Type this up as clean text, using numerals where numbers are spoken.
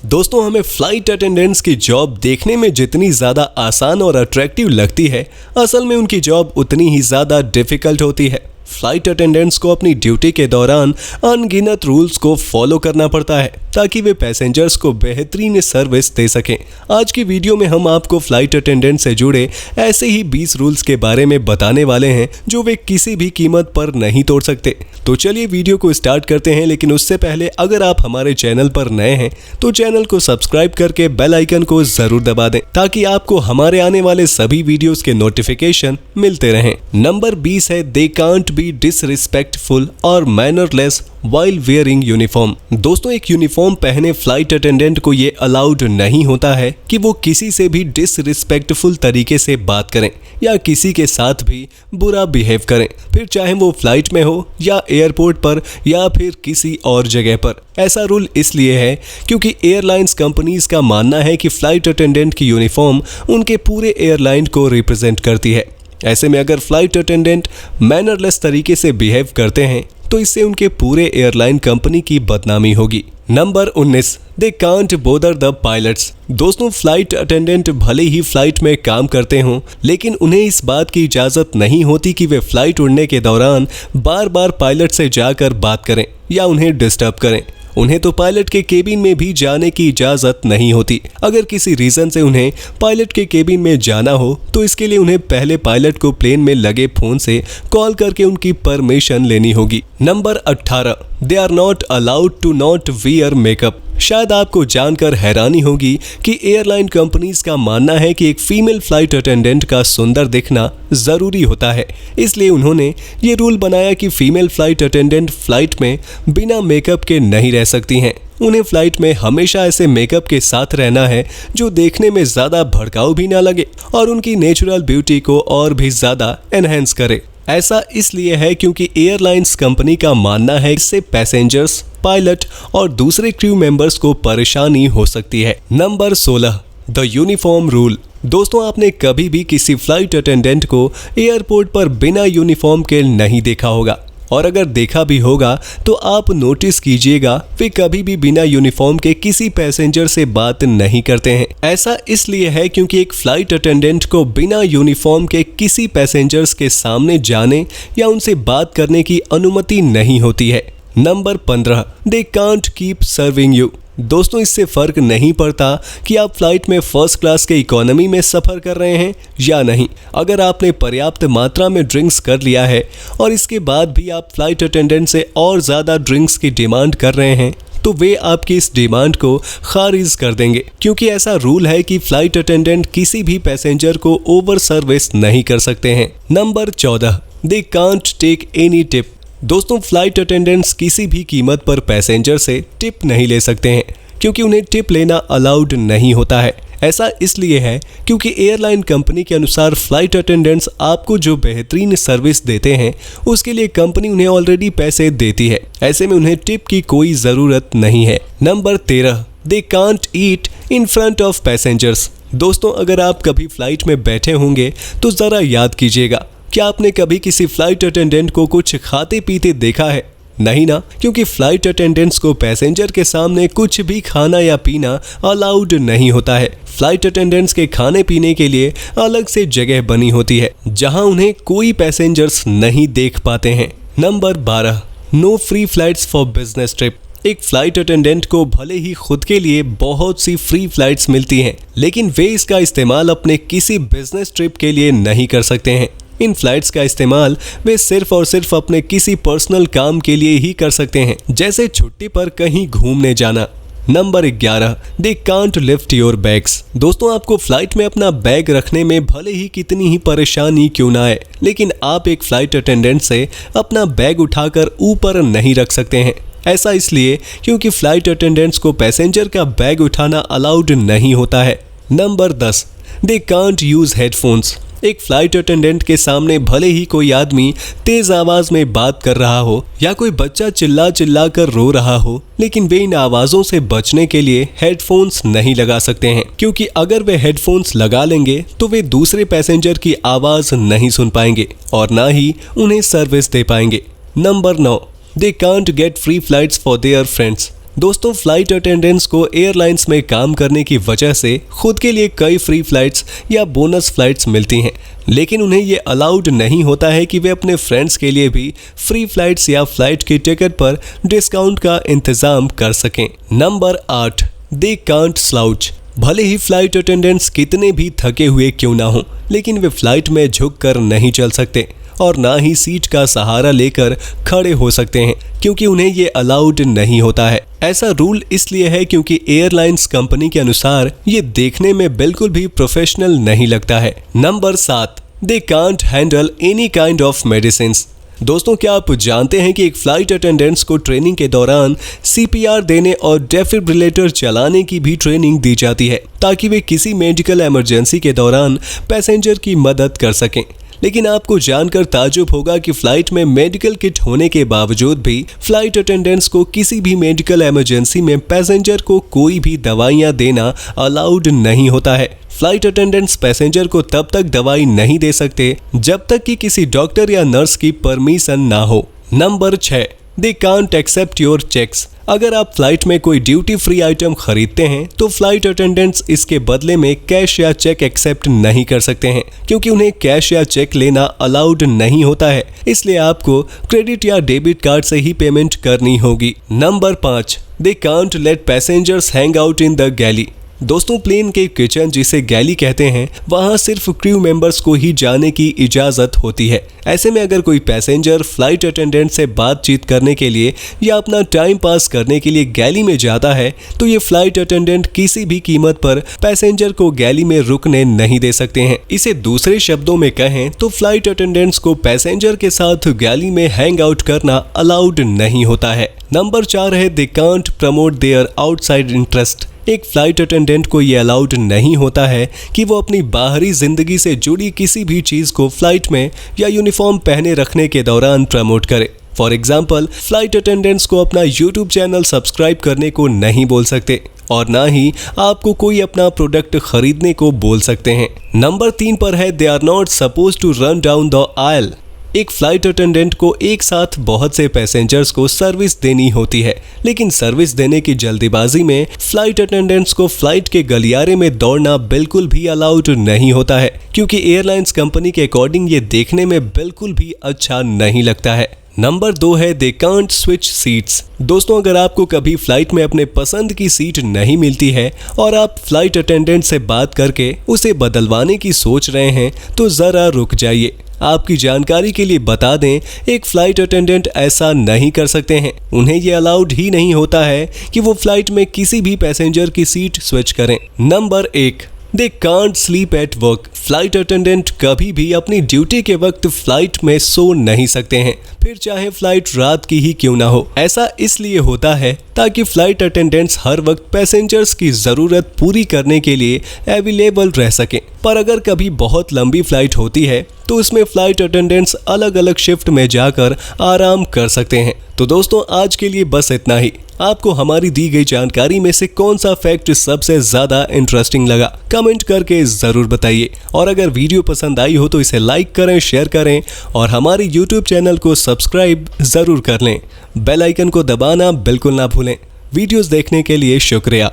दोस्तों, हमें flight attendants की जॉब देखने में जितनी ज़्यादा आसान और अट्रैक्टिव लगती है, असल में उनकी जॉब उतनी ही ज़्यादा डिफ़िकल्ट होती है। फ्लाइट अटेंडेंट्स को अपनी ड्यूटी के दौरान अनगिनत रूल्स को फॉलो करना पड़ता है ताकि वे पैसेंजर्स को बेहतरीन सर्विस दे सकें। आज की वीडियो में हम आपको फ्लाइट अटेंडेंट से जुड़े ऐसे ही 20 रूल्स के बारे में बताने वाले हैं जो वे किसी भी कीमत पर नहीं तोड़ सकते। तो चलिए वीडियो को स्टार्ट करते हैं, लेकिन उससे पहले अगर आप हमारे चैनल पर नए हैं तो चैनल को सब्सक्राइब करके बेल आइकन को जरूर दबा दें ताकि आपको हमारे आने वाले सभी वीडियोस के नोटिफिकेशन मिलते रहें। नंबर 20 है, दे कांट बी डिसरिस्पेक्टफुल और मैनरलेस वाइल वेयरिंग यूनिफॉर्म। दोस्तों, एक यूनिफॉर्म पहने फ्लाइट अटेंडेंट को ये अलाउड नहीं होता है कि वो किसी से भी डिसरिस्पेक्टफुल तरीके से बात करें या किसी के साथ भी बुरा बिहेव करें, फिर चाहे वो फ्लाइट में हो या एयरपोर्ट पर या फिर किसी और जगह पर। ऐसा रूल इसलिए है क्योंकि एयरलाइंस कंपनीज का मानना है कि फ्लाइट अटेंडेंट की यूनिफॉर्म उनके पूरे एयरलाइन को रिप्रेजेंट करती है। ऐसे में अगर फ्लाइट अटेंडेंट मैनरलेस तरीके से बिहेव करते हैं तो इससे उनके पूरे एयरलाइन कंपनी की बदनामी होगी। Number 19, they can't bother the pilots. दोस्तों, फ्लाइट अटेंडेंट भले ही फ्लाइट में काम करते हों, लेकिन उन्हें इस बात की इजाज़त नहीं होती कि वे फ्लाइट उड़ने के दौरान बार बार पायलट से जाकर बात करें या उन्हें डिस्टर्ब करें। उन्हें तो पायलट के केबिन में भी जाने की इजाज़त नहीं होती। अगर किसी रीज़न से उन्हें पायलट के केबिन में जाना हो तो इसके लिए उन्हें पहले पायलट को प्लेन में लगे फ़ोन से कॉल करके उनकी परमिशन लेनी होगी। Number 18, they are not allowed to not wear makeup. शायद आपको जानकर हैरानी होगी कि एयरलाइन कंपनीज का मानना है कि एक फीमेल फ्लाइट अटेंडेंट का सुंदर दिखना ज़रूरी होता है। इसलिए उन्होंने ये रूल बनाया कि फीमेल फ्लाइट अटेंडेंट फ्लाइट में बिना मेकअप के नहीं रह सकती हैं। उन्हें फ्लाइट में हमेशा ऐसे मेकअप के साथ रहना है जो देखने में ज़्यादा भड़काऊ भी ना लगे और उनकी नेचुरल ब्यूटी को और भी ज़्यादा एनहेंस करे। ऐसा इसलिए है क्योंकि एयरलाइंस कंपनी का मानना है इससे पैसेंजर्स, पायलट और दूसरे क्रू मेंबर्स को परेशानी हो सकती है। Number 16, the uniform rule. दोस्तों, आपने कभी भी किसी फ्लाइट अटेंडेंट को एयरपोर्ट पर बिना यूनिफॉर्म के नहीं देखा होगा, और अगर देखा भी होगा तो आप नोटिस कीजिएगा वे कभी भी बिना यूनिफॉर्म के किसी पैसेंजर से बात नहीं करते हैं। ऐसा इसलिए है क्योंकि एक फ्लाइट अटेंडेंट को बिना यूनिफॉर्म के किसी पैसेंजर्स के सामने जाने या उनसे बात करने की अनुमति नहीं होती है। Number 15, they can't keep serving you. दोस्तों, इससे फर्क नहीं पड़ता कि आप फ्लाइट में फर्स्ट क्लास के इकोनॉमी में सफ़र कर रहे हैं या नहीं। अगर आपने पर्याप्त मात्रा में ड्रिंक्स कर लिया है और इसके बाद भी आप फ्लाइट अटेंडेंट से और ज़्यादा ड्रिंक्स की डिमांड कर रहे हैं तो वे आपकी इस डिमांड को खारिज कर देंगे, क्योंकि ऐसा रूल है कि फ्लाइट अटेंडेंट किसी भी पैसेंजर को ओवर सर्विस नहीं कर सकते हैं। Number 14, they can't take any tip. दोस्तों, फ्लाइट अटेंडेंट्स किसी भी कीमत पर पैसेंजर से टिप नहीं ले सकते हैं क्योंकि उन्हें टिप लेना अलाउड नहीं होता है। ऐसा इसलिए है क्योंकि एयरलाइन कंपनी के अनुसार फ्लाइट अटेंडेंट्स आपको जो बेहतरीन सर्विस देते हैं उसके लिए कंपनी उन्हें ऑलरेडी पैसे देती है। ऐसे में उन्हें टिप की कोई ज़रूरत नहीं है। Number 13, they can't eat in front of passengers. दोस्तों, अगर आप कभी फ्लाइट में बैठे होंगे तो ज़रा याद कीजिएगा, क्या आपने कभी किसी फ्लाइट अटेंडेंट को कुछ खाते पीते देखा है? नहीं ना, क्योंकि फ्लाइट अटेंडेंट्स को पैसेंजर के सामने कुछ भी खाना या पीना अलाउड नहीं होता है। फ्लाइट अटेंडेंट्स के खाने पीने के लिए अलग से जगह बनी होती है जहां उन्हें कोई पैसेंजर्स नहीं देख पाते हैं। Number 12, no free flights for business trip. एक फ्लाइट अटेंडेंट को भले ही खुद के लिए बहुत सी फ्री फ्लाइट्स मिलती हैं, लेकिन वे इसका इस्तेमाल अपने किसी बिजनेस ट्रिप के लिए नहीं कर सकते हैं। इन फ्लाइट्स का इस्तेमाल वे सिर्फ और सिर्फ अपने किसी पर्सनल काम के लिए ही कर सकते हैं, जैसे छुट्टी पर कहीं घूमने जाना। Number 11, they can't lift your bags. दोस्तों, आपको फ्लाइट में अपना बैग रखने में भले ही कितनी ही परेशानी क्यों ना आए, लेकिन आप एक फ्लाइट अटेंडेंट से अपना बैग उठाकर ऊपर नहीं रख सकते हैं। ऐसा इसलिए क्योंकि फ्लाइट अटेंडेंट्स को पैसेंजर का बैग उठाना अलाउड नहीं होता है। Number 10, they can't use headphones. एक फ्लाइट अटेंडेंट के सामने भले ही कोई आदमी तेज आवाज में बात कर रहा हो या कोई बच्चा चिल्ला चिल्ला कर रो रहा हो, लेकिन वे इन आवाजों से बचने के लिए हेडफोन्स नहीं लगा सकते हैं, क्योंकि अगर वे हेडफोन्स लगा लेंगे तो वे दूसरे पैसेंजर की आवाज नहीं सुन पाएंगे और ना ही उन्हें सर्विस दे पाएंगे। Number 9, they can't get free flights for their friends. दोस्तों, फ्लाइट अटेंडेंट्स को एयरलाइंस में काम करने की वजह से खुद के लिए कई फ्री फ्लाइट्स या बोनस फ्लाइट्स मिलती हैं, लेकिन उन्हें ये अलाउड नहीं होता है कि वे अपने फ्रेंड्स के लिए भी फ्री फ्लाइट्स या फ्लाइट की टिकट पर डिस्काउंट का इंतजाम कर सकें। Number 8, they can't slouch. भले ही फ्लाइट अटेंडेंट्स कितने भी थके हुए क्यों ना हो, लेकिन वे फ्लाइट में झुककर नहीं चल सकते और ना ही सीट का सहारा लेकर खड़े हो सकते हैं, क्योंकि उन्हें ये अलाउड नहीं होता है। ऐसा रूल इसलिए है क्योंकि एयरलाइंस कंपनी के अनुसार ये देखने में बिल्कुल भी प्रोफेशनल नहीं लगता है। Number 7, they can't handle any kind of medicines. दोस्तों, क्या आप जानते हैं कि एक फ्लाइट अटेंडेंट्स को ट्रेनिंग के दौरान CPR देने और डेफिब्रिलेटर चलाने की भी ट्रेनिंग दी जाती है, ताकि वे किसी मेडिकल इमरजेंसी के दौरान पैसेंजर की मदद कर सकें। लेकिन आपको जानकर ताज्जुब होगा कि फ्लाइट में मेडिकल किट होने के बावजूद भी फ्लाइट अटेंडेंट्स को किसी भी मेडिकल इमरजेंसी में पैसेंजर को कोई भी दवाइयां देना अलाउड नहीं होता है। फ्लाइट अटेंडेंट्स पैसेंजर को तब तक दवाई नहीं दे सकते जब तक कि किसी डॉक्टर या नर्स की परमिशन ना हो। नंबर 6, they can't accept your cheques. अगर आप फ्लाइट में कोई ड्यूटी फ्री आइटम खरीदते हैं तो फ्लाइट अटेंडेंट्स इसके बदले में कैश या चेक एक्सेप्ट नहीं कर सकते हैं, क्योंकि उन्हें कैश या चेक लेना अलाउड नहीं होता है। इसलिए आपको क्रेडिट या डेबिट कार्ड से ही पेमेंट करनी होगी। Number 5, they can't let passengers hang out in the galley. दोस्तों, प्लेन के किचन, जिसे गैली कहते हैं, वहां सिर्फ क्रू मेंबर्स को ही जाने की इजाजत होती है। ऐसे में अगर कोई पैसेंजर फ्लाइट अटेंडेंट से बातचीत करने के लिए या अपना टाइम पास करने के लिए गैली में जाता है तो ये फ्लाइट अटेंडेंट किसी भी कीमत पर पैसेंजर को गैली में रुकने नहीं दे सकते हैं। इसे दूसरे शब्दों में कहें तो फ्लाइट अटेंडेंट्स को पैसेंजर के साथ गैली में हैंग आउट करना अलाउड नहीं होता है। नंबर 4 है, they can't promote their outside interest. एक फ्लाइट अटेंडेंट को ये अलाउड नहीं होता है कि वो अपनी बाहरी जिंदगी से जुड़ी किसी भी चीज को फ्लाइट में या यूनिफॉर्म पहने रखने के दौरान प्रमोट करे। फॉर एग्जाम्पल, फ्लाइट अटेंडेंट्स को अपना YouTube चैनल सब्सक्राइब करने को नहीं बोल सकते और ना ही आपको कोई अपना प्रोडक्ट खरीदने को बोल सकते हैं। नंबर 3 पर है, they are not suppose to run down the aisle. एक फ्लाइट अटेंडेंट को एक साथ बहुत से पैसेंजर्स को सर्विस देनी होती है, लेकिन सर्विस देने की जल्दीबाजी में फ्लाइट अटेंडेंट्स को फ्लाइट के गलियारे में दौड़ना बिल्कुल भी अलाउड नहीं होता है, क्योंकि एयरलाइंस कंपनी के अकॉर्डिंग ये देखने में बिल्कुल भी अच्छा नहीं लगता है। नंबर 2 है, दे कांट स्विच सीट्स। दोस्तों, अगर आपको कभी फ्लाइट में अपने पसंद की सीट नहीं मिलती है और आप फ्लाइट अटेंडेंट से बात करके उसे बदलवाने की सोच रहे हैं तो जरा रुक जाइए। आपकी जानकारी के लिए बता दें, एक फ्लाइट अटेंडेंट ऐसा नहीं कर सकते हैं। उन्हें ये अलाउड ही नहीं होता है कि वो फ्लाइट में किसी भी पैसेंजर की सीट स्विच करें। Number 1, they can't sleep at work. Flight attendant कभी भी अपनी ड्यूटी के वक्त फ्लाइट में सो नहीं सकते हैं, फिर चाहे फ्लाइट रात की ही क्यों ना हो। ऐसा इसलिए होता है ताकि फ्लाइट अटेंडेंट्स हर वक्त पैसेंजर्स की जरूरत पूरी करने के लिए अवेलेबल रह सकें। पर अगर कभी बहुत लंबी फ्लाइट होती है तो उसमें फ्लाइट अटेंडेंट्स अलग अलग शिफ्ट में जाकर आराम कर सकते हैं। तो दोस्तों, आज के लिए बस इतना ही। आपको हमारी दी गई जानकारी में से कौन सा फैक्ट सबसे ज्यादा इंटरेस्टिंग लगा, कमेंट करके जरूर बताइए। और अगर वीडियो पसंद आई हो तो इसे लाइक करें, शेयर करें और हमारे YouTube चैनल को सब्सक्राइब जरूर कर लें। बेल आइकन को दबाना बिल्कुल ना भूलें। वीडियोस देखने के लिए शुक्रिया।